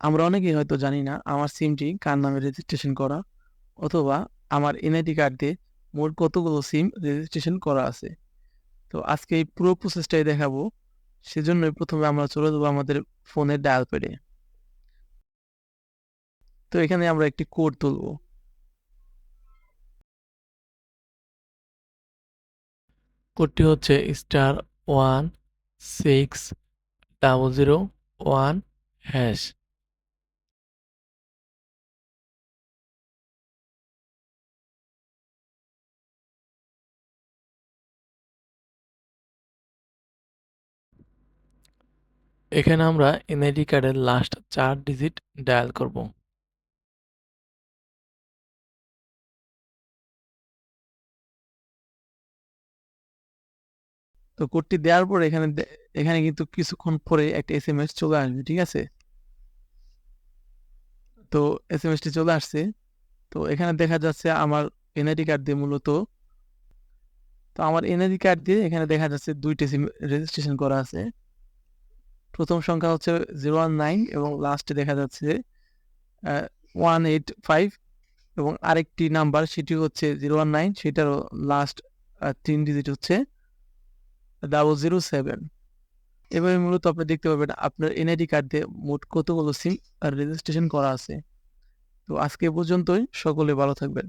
আমরা অনেকেই হয়তো জানি না আমার সিমটি কার নামে রেজিস্ট্রেশন করা, অথবা আমার এনআইডি কার্ড দিয়ে মোট কতগুলো সিম রেজিস্ট্রেশন করা আছে। তো আজকে এই পুরো প্রসেসটাই দেখাবো। সেজন্যই প্রথমে আমরা চলে যাবো আমাদের ফোনের ডায়াল প্যাডে। তো এখানে আমরা একটি কোড তুলবো। কোডটি হচ্ছে *16001#। এখানে আমরা এনআইডি কার্ডের লাস্ট 4 ডিজিট ডায়াল করব। তো কোডটি দেওয়ার পরে এখানে কিন্তু কিছুক্ষণ পরে একটা এসএমএস চলে আসবে, ঠিক আছে? তো এসএমএসটি চলে আসছে। তো এখানে দেখা যাচ্ছে আমার এনআইডি কার্ড দিয়ে আমার এনআইডি কার্ড দিয়ে এখানে দেখা যাচ্ছে 2টি সিম রেজিস্ট্রেশন করা আছে। প্রথম সংখ্যা হচ্ছে 019 এবং লাস্টে দেখা যাচ্ছে 185, এবং আরেকটি নাম্বার সেটি হচ্ছে 019, সেটারও লাস্ট 3 ডিজিট হচ্ছে 007। এভাবে মূলত আপনি দেখতে পাবেন আপনার এনআইডি কার্ড দিয়ে মোট কতগুলো সিম রেজিস্ট্রেশন করা আছে। তো আজকে এ পর্যন্তই, সকলে ভালো থাকবেন।